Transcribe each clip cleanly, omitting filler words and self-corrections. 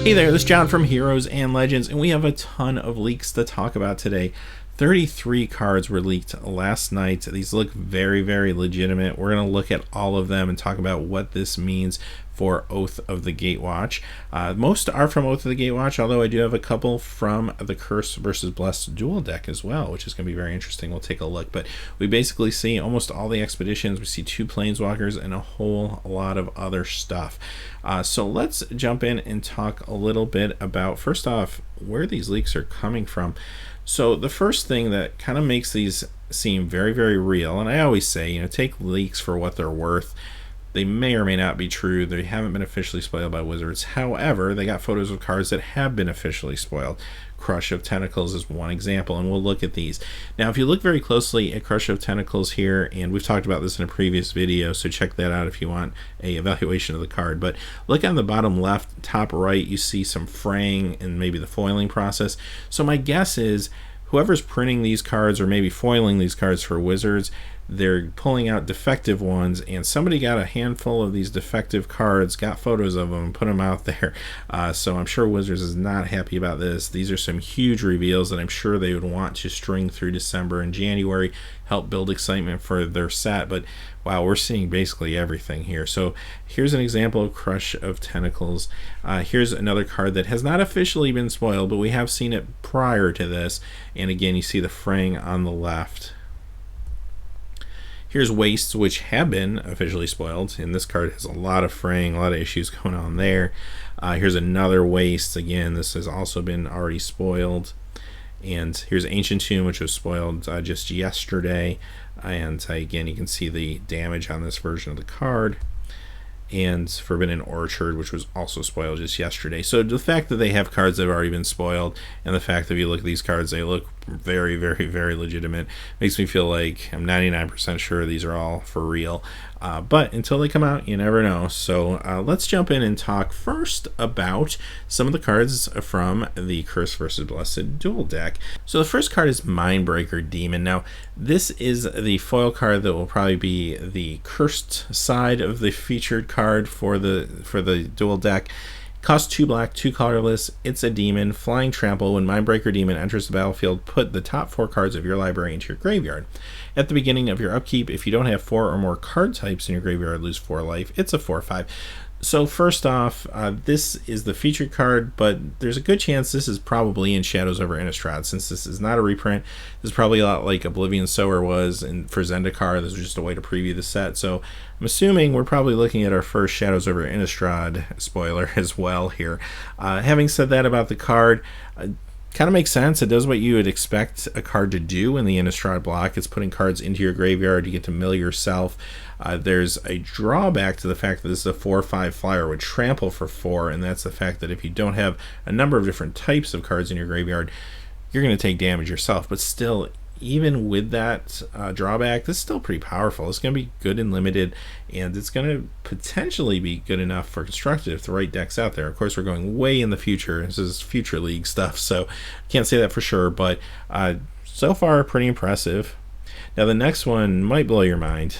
Hey there, this is John from Heroes and Legends, and we have a ton of leaks to talk about today. 33 cards were leaked last night. These look very, very legitimate. We're going to look at all of them and talk about what this means for Oath of the Gatewatch. Most are from Oath of the Gatewatch, although I do have a couple from the Curse versus Blessed Duel deck as well, which is going to be very interesting. We'll take a look. But we basically see almost all the expeditions. We see 2 Planeswalkers and a whole lot of other stuff. So let's jump in and talk a little bit about, first off, where these leaks are coming from. So the first thing that kind of makes these seem very, very real, and I always say, take leaks for what they're worth. They may or may not be true. They haven't been officially spoiled by Wizards. However, they got photos of cards that have been officially spoiled. Crush of Tentacles is one example, and we'll look at these. Now, if you look very closely at Crush of Tentacles here, and we've talked about this in a previous video, so check that out if you want a evaluation of the card. But look on the bottom left, top right, you see some fraying and maybe the foiling process. So my guess is whoever's printing these cards or maybe foiling these cards for Wizards, they're pulling out defective ones, and somebody got a handful of these defective cards, got photos of them, and put them out there. So I'm sure Wizards is not happy about this. These are some huge reveals that I'm sure they would want to string through December and January, help build excitement for their set. But wow, we're seeing basically everything here. So here's an example of Crush of Tentacles. Here's another card that has not officially been spoiled, but we have seen it prior to this. And again, you see the fraying on the left. Here's Wastes, which have been officially spoiled, and this card has a lot of fraying, a lot of issues going on there. Here's another Waste. Again, this has also been already spoiled. And here's Ancient Tomb, which was spoiled just yesterday. And again, you can see the damage on this version of the card. And Forbidden Orchard, which was also spoiled just yesterday. So the fact that they have cards that have already been spoiled, and the fact that if you look at these cards, they look very, very, very legitimate, makes me feel like I'm 99% sure these are all for real. But until they come out, you never know. So let's jump in and talk first about some of the cards from the Curse versus Blessed Duel deck. So the first card is Mindbreaker Demon. Now, this is the foil card that will probably be the cursed side of the featured card for the dual deck. Costs 2 black, 2 colorless. It's a demon, flying trample. When Mindbreaker Demon enters the battlefield, put the top 4 cards of your library into your graveyard. At the beginning of your upkeep, if you don't have 4 or more card types in your graveyard, lose 4 life. It's a 4/5. So first off, this is the featured card, but there's a good chance this is probably in Shadows over Innistrad. Since this is not a reprint, this is probably a lot like Oblivion Sower was for Zendikar. This was just a way to preview the set. So I'm assuming we're probably looking at our first Shadows over Innistrad spoiler as well here. Having said that about the card, kind of makes sense. It does what you would expect a card to do in the Innistrad block. It's putting cards into your graveyard. You get to mill yourself. There's a drawback to the fact that this is a 4/5 flyer with trample for 4, and that's the fact that if you don't have a number of different types of cards in your graveyard, you're going to take damage yourself. But still, even with that drawback, this is still pretty powerful. It's going to be good and limited, and it's going to potentially be good enough for constructed if the right deck's out there. Of course, we're going way in the future. This is future league stuff, so can't say that for sure, but so far, pretty impressive. Now, the next one might blow your mind.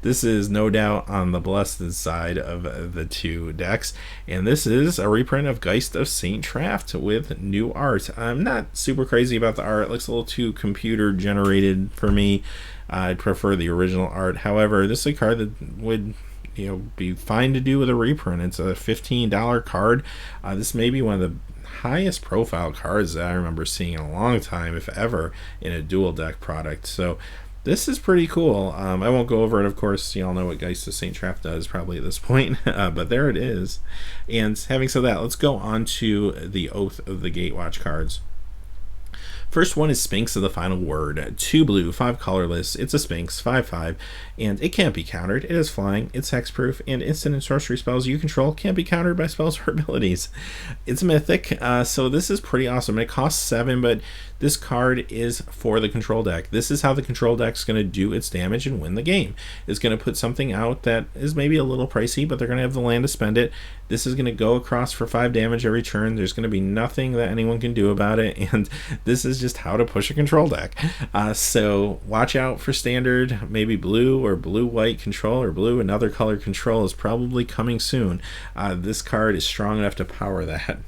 This is no doubt on the Blessed side of the 2 decks, and this is a reprint of Geist of St. Traft with new art. I'm not super crazy about the art. It looks a little too computer generated for me. I'd prefer the original art. However, this is a card that would be fine to do with a reprint. It's a $15 card. This may be one of the highest profile cards that I remember seeing in a long time, if ever, in a dual deck product. So this is pretty cool. I won't go over it, of course. You all know what Geist of St. Traft does probably at this point, but there it is. And having said that, let's go on to the Oath of the Gatewatch cards. First one is Sphinx of the Final Word. 2 blue, 5 colorless. It's a Sphinx, 5/5, and it can't be countered. It is flying, it's hexproof, and instant and sorcery spells you control can't be countered by spells or abilities. It's mythic, so this is pretty awesome. It costs 7, but this card is for the control deck. This is how the control deck is going to do its damage and win the game. It's going to put something out that is maybe a little pricey, but they're going to have the land to spend it. This is going to go across for 5 damage every turn. There's going to be nothing that anyone can do about it, and this is is just how to push a control deck. So watch out for standard, maybe blue or blue-white control, or blue another color control is probably coming soon. This card is strong enough to power that.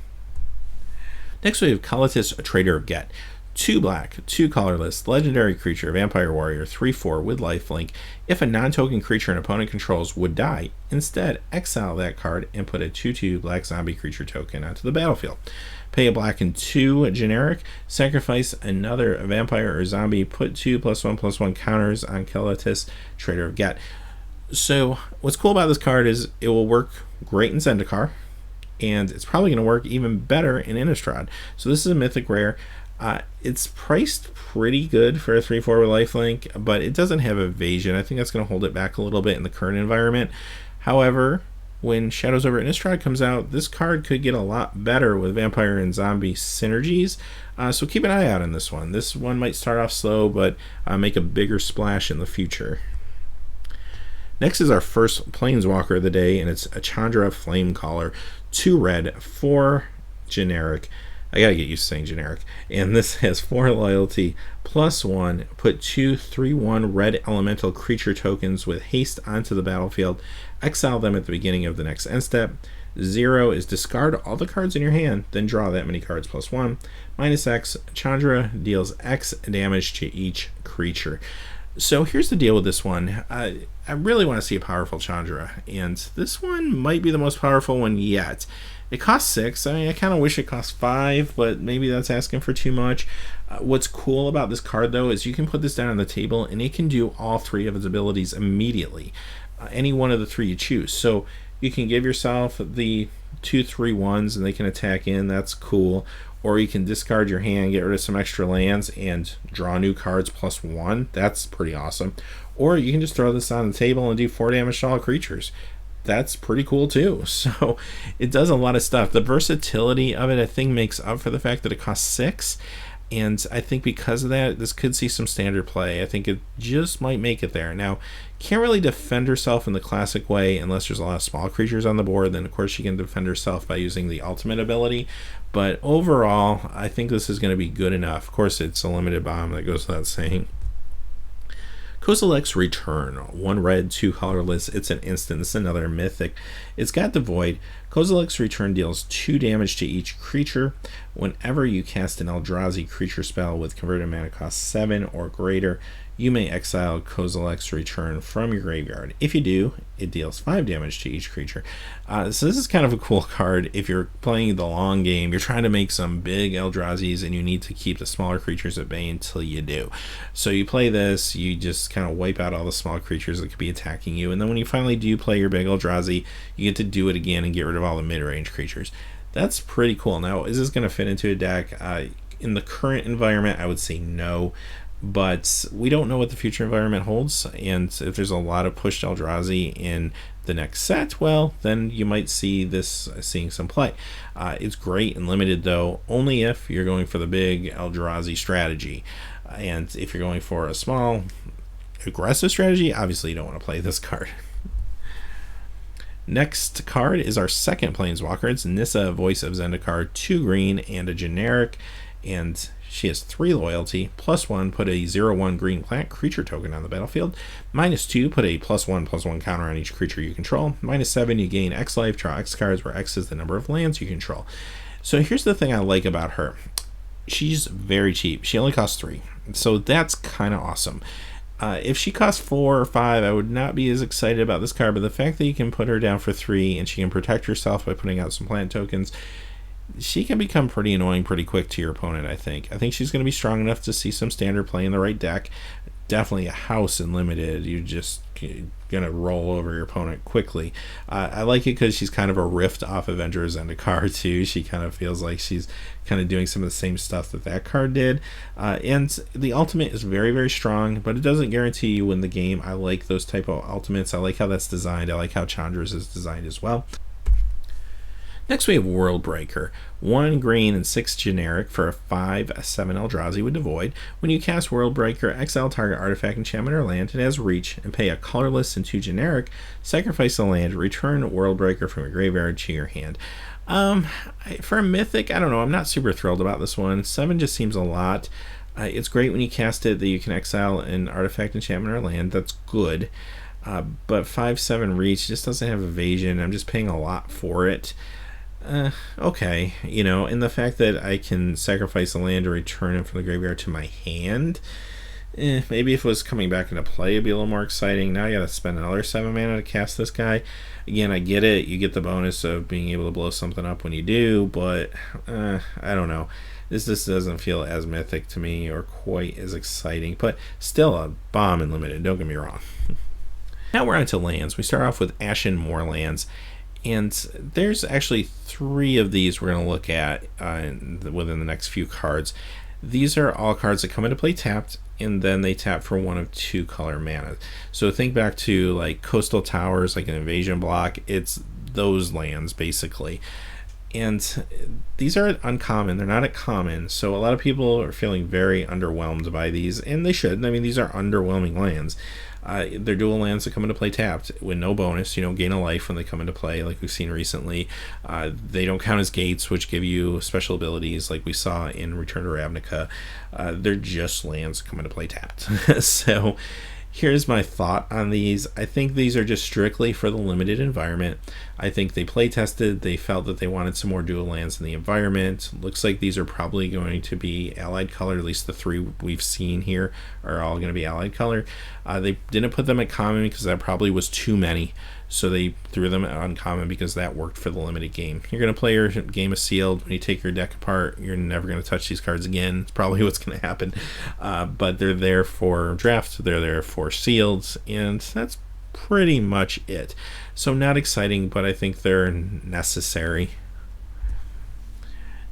Next we have Kalitas, Trader of Get. 2 black, 2 colorless, legendary creature, vampire warrior, 3/4 with lifelink. If a non-token creature an opponent controls would die, instead exile that card and put a 2/2 black zombie creature token onto the battlefield. Pay a black and 2 generic, sacrifice another vampire or zombie, put 2+1/+1 counters on Kalitas, Trader of Get. So what's cool about this card is it will work great in Zendikar, and it's probably going to work even better in Innistrad. So this is a mythic rare. It's priced pretty good for a 3/4 with lifelink, but it doesn't have evasion. I think that's going to hold it back a little bit in the current environment. However, when Shadows over Innistrad comes out, this card could get a lot better with vampire and zombie synergies. So keep an eye out on this one. This one might start off slow, but make a bigger splash in the future. Next is our first Planeswalker of the day, and it's a Chandra Flamecaller. 2 red, 4 generic. I gotta get used to saying generic. And this has 4 loyalty, +1. Put 2 3/1 red elemental creature tokens with haste onto the battlefield. Exile them at the beginning of the next end step. 0 is discard all the cards in your hand, then draw that many cards +1. -X, Chandra deals X damage to each creature. So here's the deal with this one. I really want to see a powerful Chandra, and this one might be the most powerful one yet. It costs 6. I mean, I kind of wish it cost 5, but maybe that's asking for too much. What's cool about this card, though, is you can put this down on the table, and it can do all 3 of its abilities immediately. Any one of the 3 you choose. So you can give yourself the 2/3/1s, and they can attack in. That's cool. Or you can discard your hand, get rid of some extra lands, and draw new cards +1. That's pretty awesome. Or you can just throw this on the table and do 4 damage to all creatures. That's pretty cool too. So it does a lot of stuff. The versatility of it, I think, makes up for the fact that it costs 6. And I think because of that, this could see some standard play. I think it just might make it there. Now, can't really defend herself in the classic way unless there's a lot of small creatures on the board. Then, of course, she can defend herself by using the ultimate ability. But overall, I think this is going to be good enough. Of course, it's a limited bomb, that goes without saying. Kozilek's Return. 1 red, 2 colorless. It's an instant. It's another mythic. It's got the Void. Kozilek's Return deals 2 damage to each creature. Whenever you cast an Eldrazi creature spell with converted mana cost 7 or greater, you may exile Kozilek's Return from your graveyard. If you do, it deals 5 damage to each creature. So this is kind of a cool card if you're playing the long game. You're trying to make some big Eldrazi's and you need to keep the smaller creatures at bay until you do. So you play this, you just kind of wipe out all the small creatures that could be attacking you, and then when you finally do play your big Eldrazi, you get to do it again and get rid of all the mid-range creatures. That's pretty cool. Now, is this going to fit into a deck? In the current environment, I would say no. But we don't know what the future environment holds, and if there's a lot of pushed Eldrazi in the next set, well, then you might see this seeing some play. It's great and limited, though, only if you're going for the big Eldrazi strategy. And if you're going for a small, aggressive strategy, obviously you don't want to play this card. Next card is our second Planeswalker. It's Nissa, Voice of Zendikar, 2 green and a generic, and she has 3 loyalty, +1, put a 0/1 green plant creature token on the battlefield, -2, put a +1/+1 counter on each creature you control, -7, you gain X life, draw X cards, where X is the number of lands you control. So here's the thing I like about her. She's very cheap. She only costs 3, so that's kind of awesome. If she costs 4 or 5, I would not be as excited about this card, but the fact that you can put her down for 3 and she can protect herself by putting out some plant tokens, she can become pretty annoying pretty quick to your opponent, I think. I think she's going to be strong enough to see some standard play in the right deck. Definitely a house in limited. You're just going to roll over your opponent quickly. I like it because she's kind of a rift off Avengers and a card too. She kind of feels like she's kind of doing some of the same stuff that card did. And the ultimate is very, very strong, but it doesn't guarantee you win the game. I like those type of ultimates. I like how that's designed. I like how Chandra's is designed as well. Next we have Worldbreaker. 1 green and 6 generic for a 5/7 Eldrazi with Devoid. When you cast Worldbreaker, exile target artifact, enchantment, or land. It has reach, and pay a colorless and 2 generic. Sacrifice a land, return Worldbreaker from your graveyard to your hand. Um, for a mythic, I don't know. I'm not super thrilled about this one. 7 just seems a lot. It's great when you cast it that you can exile an artifact, enchantment, or land. That's good. But 5/7 reach just doesn't have evasion. I'm just paying a lot for it. Okay, and the fact that I can sacrifice a land to return it from the graveyard to my hand. Maybe if it was coming back into play, it'd be a little more exciting. Now I gotta spend another 7 mana to cast this guy. Again, I get it. You get the bonus of being able to blow something up when you do, but I don't know. This just doesn't feel as mythic to me or quite as exciting, but still a bomb in limited, don't get me wrong. Now we're on to lands. We start off with Ashen Moorlands, and there's actually 3 of these we're going to look at within the next few cards. These are all cards that come into play tapped, and then they tap for 1 of 2 color mana. So think back to like Coastal Towers, like an invasion block. It's those lands basically. And these are uncommon. They're not common. So a lot of people are feeling very underwhelmed by these, and they should. I mean, these are underwhelming lands. They're dual lands that come into play tapped with no bonus. You don't gain a life when they come into play, like we've seen recently. They don't count as gates, which give you special abilities, like we saw in Return to Ravnica. They're just lands that come into play tapped. So here's my thought on these. I think these are just strictly for the limited environment. I think they play tested. They felt that they wanted some more dual lands in the environment. Looks like these are probably going to be allied color. At least the 3 we've seen here are all going to be allied color. They didn't put them at common because that probably was too many. So they threw them at uncommon because that worked for the limited game. You're going to play your game of sealed. When you take your deck apart, you're never going to touch these cards again. It's probably what's going to happen. But they're there for draft. They're there for sealed. And that's pretty much it. So not exciting, but I think they're necessary.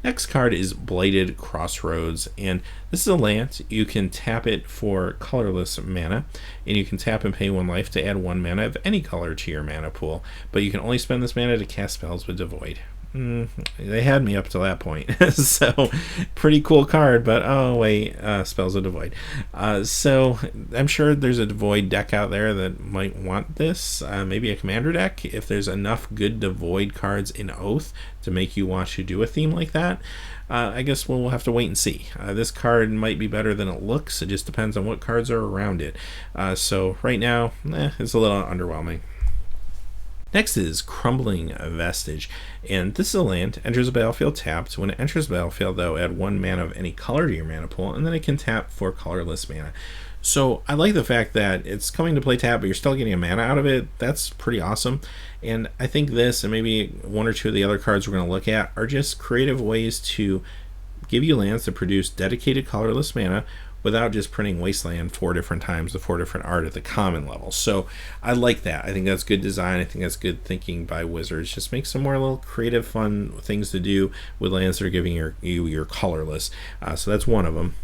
Next card is Blighted Crossroads, and this is a land. You can tap it for colorless mana, and you can tap and pay 1 life to add 1 mana of any color to your mana pool, but you can only spend this mana to cast spells with Devoid. They had me up to that point. So pretty cool card, but oh wait, spells of Devoid. So I'm sure there's a Devoid deck out there that might want this. Maybe a commander deck, if there's enough good Devoid cards in Oath to make you want to do a theme like that. I guess we'll have to wait and see. This card might be better than it looks. It just depends on what cards are around it. So right now, it's a little underwhelming. Next is Crumbling Vestige, and this is a land, enters the battlefield tapped. When it enters the battlefield, though, add 1 mana of any color to your mana pool, and then it can tap for colorless mana. So I like the fact that it's coming to play tap, but you're still getting a mana out of it. That's pretty awesome. And I think this, and maybe 1 or 2 of the other cards we're going to look at, are just creative ways to give you lands that produce dedicated colorless mana without just printing Wasteland 4 different times with 4 different art at the common level. So I like that. I think that's good design. I think that's good thinking by Wizards. Just make some more little creative, fun things to do with lands that are giving you your colorless. So that's one of them.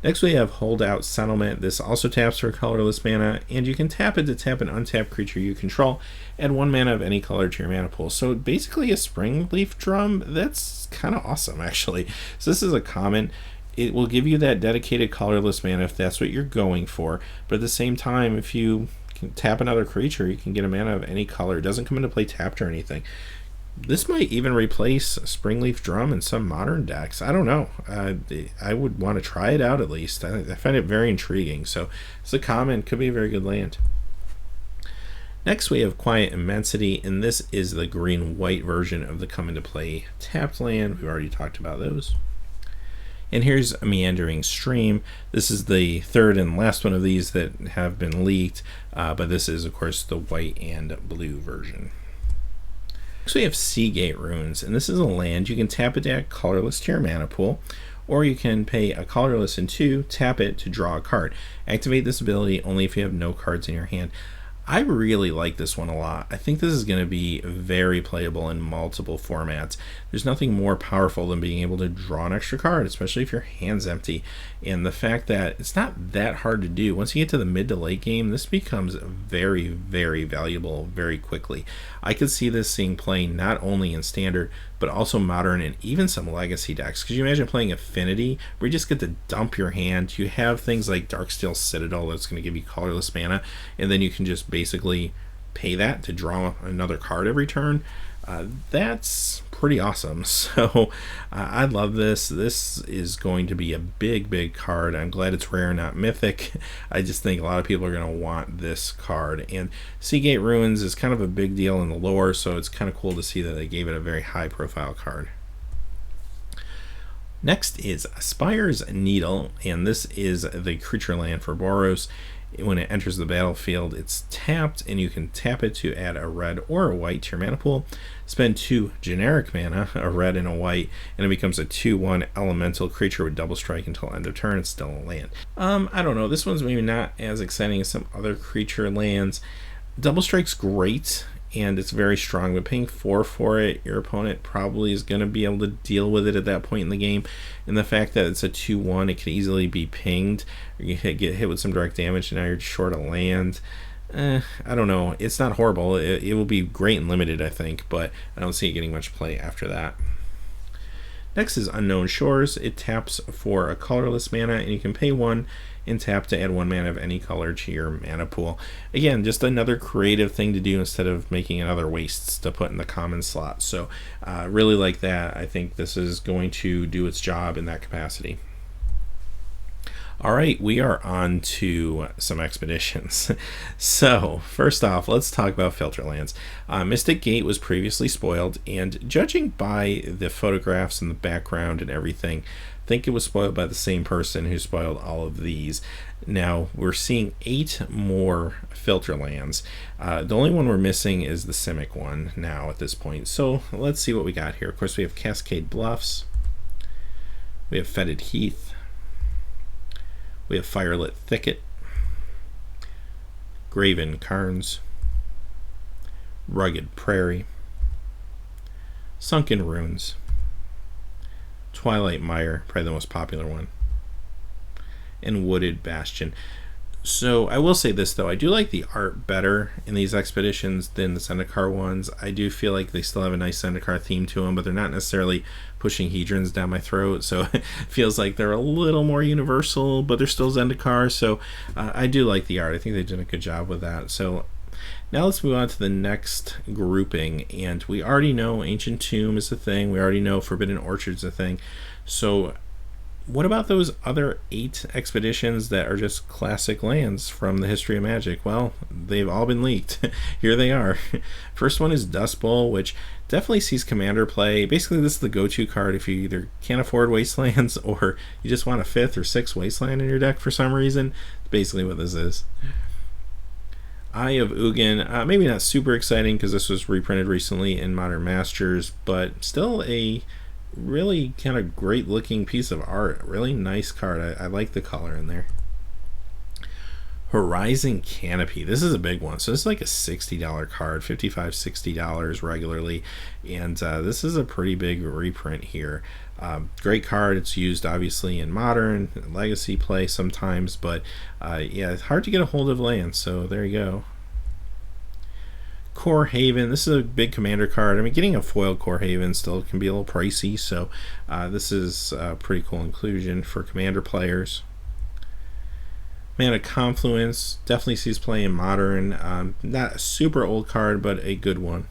Next we have Holdout Settlement. This also taps for colorless mana, and you can tap it to tap an untapped creature you control. Add 1 mana of any color to your mana pool. So basically a Springleaf Drum. That's kind of awesome, actually. So this is a common. It will give you that dedicated colorless mana if that's what you're going for. But at the same time, if you can tap another creature, you can get a mana of any color. It doesn't come into play tapped or anything. This might even replace Springleaf Drum in some modern decks. I don't know. I would want to try it out at least. I find it very intriguing. So it's a common. Could be a very good land. Next we have Quiet Immensity, and this is the green-white version of the come into play tapped land. We've already talked about those. And here's a Meandering Stream. This is the 3rd and last one of these that have been leaked, but this is, of course, the white and blue version. Next we have Seagate Runes, and this is a land. You can tap it to add colorless to your mana pool, or you can pay a colorless and 2, tap it to draw a card. Activate this ability only if you have no cards in your hand. I really like this one a lot. I think this is going to be very playable in multiple formats. There's nothing more powerful than being able to draw an extra card, especially if your hand's empty. And the fact that it's not that hard to do. Once you get to the mid to late game, this becomes very, very valuable very quickly. I could see this seeing play not only in standard, but also modern and even some legacy decks. Could you imagine playing Affinity, where you just get to dump your hand? You have things like Darksteel Citadel that's going to give you colorless mana, and then you can just basically pay that to draw another card every turn, that's pretty awesome. So I love this. This is going to be a big card. I'm glad it's rare, not mythic. I just think a lot of people are going to want this card. And Seagate Ruins is kind of a big deal in the lore, so it's kind of cool to see that they gave it a very high profile card. Next is Spire's Needle, and this is the creature land for Boros. When it enters the battlefield, it's tapped, and you can tap it to add a red or a white to your mana pool. Spend 2 generic mana, a red and a white, and it becomes a 2/1 elemental creature with double strike until end of turn. It's still a land. I don't know. This one's maybe not as exciting as some other creature lands. Double strike's great, and it's very strong, but paying 4 for it, your opponent probably is going to be able to deal with it at that point in the game. And the fact that it's a 2/1, it could easily be pinged, or you get hit with some direct damage, and now you're short a land. I don't know. It's not horrible. It will be great and limited, I think, but I don't see it getting much play after that. Next is Unknown Shores. It taps for a colorless mana, and you can pay 1 and tap to add 1 mana of any color to your mana pool. Again, just another creative thing to do instead of making another wastes to put in the common slot. So really like that. I think this is going to do its job in that capacity. All right, we are on to some expeditions. So first off, let's talk about filter lands. Mystic Gate was previously spoiled, and judging by the photographs in the background and everything, I think it was spoiled by the same person who spoiled all of these. Now we're seeing 8 more filter lands. The only one we're missing is the Simic one now at this point. So let's see what we got here. Of course, we have Cascade Bluffs, we have Fetid Heath, we have Firelit Thicket, Graven Cairns, Rugged Prairie, Sunken Ruins, Twilight Mire, probably the most popular one, and Wooded Bastion. So I will say this though, I do like the art better in these expeditions than the Zendikar ones. I do feel like they still have a nice Zendikar theme to them, but they're not necessarily pushing Hedrons down my throat, so it feels like they're a little more universal, but they're still Zendikar. So I do like the art. I think they did a good job with that. So now let's move on to the next grouping, and we already know Ancient Tomb is a thing, we already know Forbidden Orchard's a thing. So what about those other 8 expeditions that are just classic lands from the history of Magic? Well, they've all been leaked. Here they are. First one is Dust Bowl, which definitely sees Commander play. Basically, this is the go-to card if you either can't afford Wastelands or you just want a 5th or 6th Wasteland in your deck for some reason. That's basically what this is. Eye of Ugin, maybe not super exciting because this was reprinted recently in Modern Masters, but still a really kind of great looking piece of art. Really nice card. I like the color in there. Horizon Canopy, this is a big one. So this is like a $60 card, $55-$60 regularly, and this is a pretty big reprint here. Great card. It's used obviously in Modern and Legacy play sometimes, but yeah, it's hard to get a hold of land, so there you go. Core Haven, this is a big commander card. I mean, getting a foiled Core Haven still can be a little pricey, so this is a pretty cool inclusion for commander players. Mana Confluence, definitely sees play in Modern. Not a super old card, but a good one.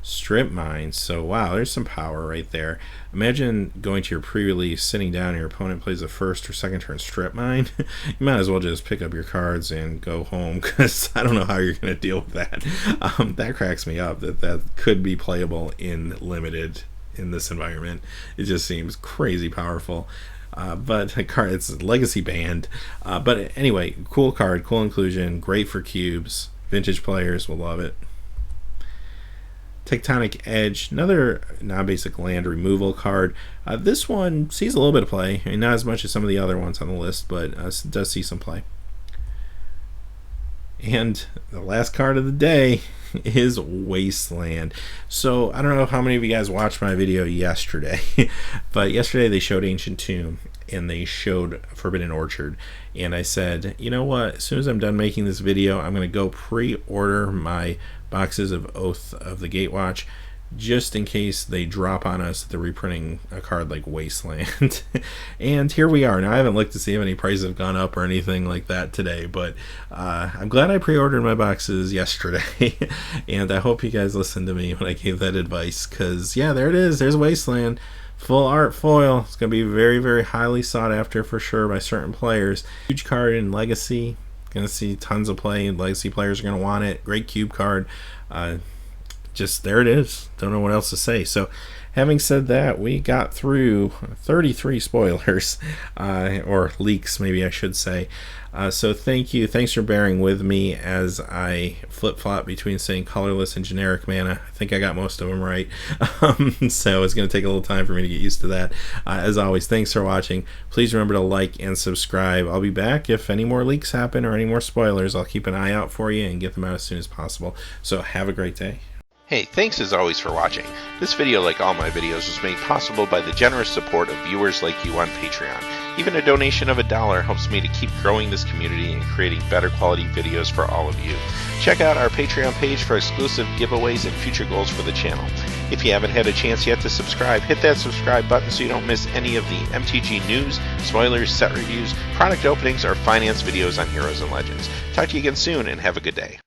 Strip Mine, so wow, there's some power right there. Imagine going to your pre-release, sitting down, and your opponent plays a first or second turn Strip Mine. You might as well just pick up your cards and go home, because I don't know how you're going to deal with that. That cracks me up that could be playable in Limited in this environment. It just seems crazy powerful. But a card, it's legacy banned. But anyway, cool card, cool inclusion, great for cubes. Vintage players will love it. Tectonic Edge, another non-basic land removal card. This one sees a little bit of play. I mean, not as much as some of the other ones on the list, but does see some play. And the last card of the day is Wasteland. So I don't know how many of you guys watched my video yesterday, but yesterday they showed Ancient Tomb and they showed Forbidden Orchard, and I said, you know what, as soon as I'm done making this video, I'm going to go pre-order my boxes of Oath of the Gatewatch. just in case they drop on us that they're reprinting a card like Wasteland. And here we are. Now, I haven't looked to see if any prices have gone up or anything like that today, but I'm glad I pre-ordered my boxes yesterday. And I hope you guys listened to me when I gave that advice, because, yeah, there it is. There's Wasteland. Full art foil. It's going to be very, very highly sought after for sure by certain players. Huge card in Legacy. Going to see tons of play. Legacy players are going to want it. Great cube card. Just there it is. Don't know what else to say. So, having said that, we got through 33 spoilers, or leaks, maybe I should say. So thank you. Thanks for bearing with me as I flip-flop between saying colorless and generic mana. I think I got most of them right. So it's going to take a little time for me to get used to that. As always, thanks for watching. Please remember to like and subscribe. I'll be back if any more leaks happen or any more spoilers. I'll keep an eye out for you and get them out as soon as possible. So have a great day. Hey, thanks as always for watching. This video, like all my videos, was made possible by the generous support of viewers like you on Patreon. Even a donation of $1 helps me to keep growing this community and creating better quality videos for all of you. Check out our Patreon page for exclusive giveaways and future goals for the channel. If you haven't had a chance yet to subscribe, hit that subscribe button so you don't miss any of the MTG news, spoilers, set reviews, product openings, or finance videos on Heroes and Legends. Talk to you again soon and have a good day.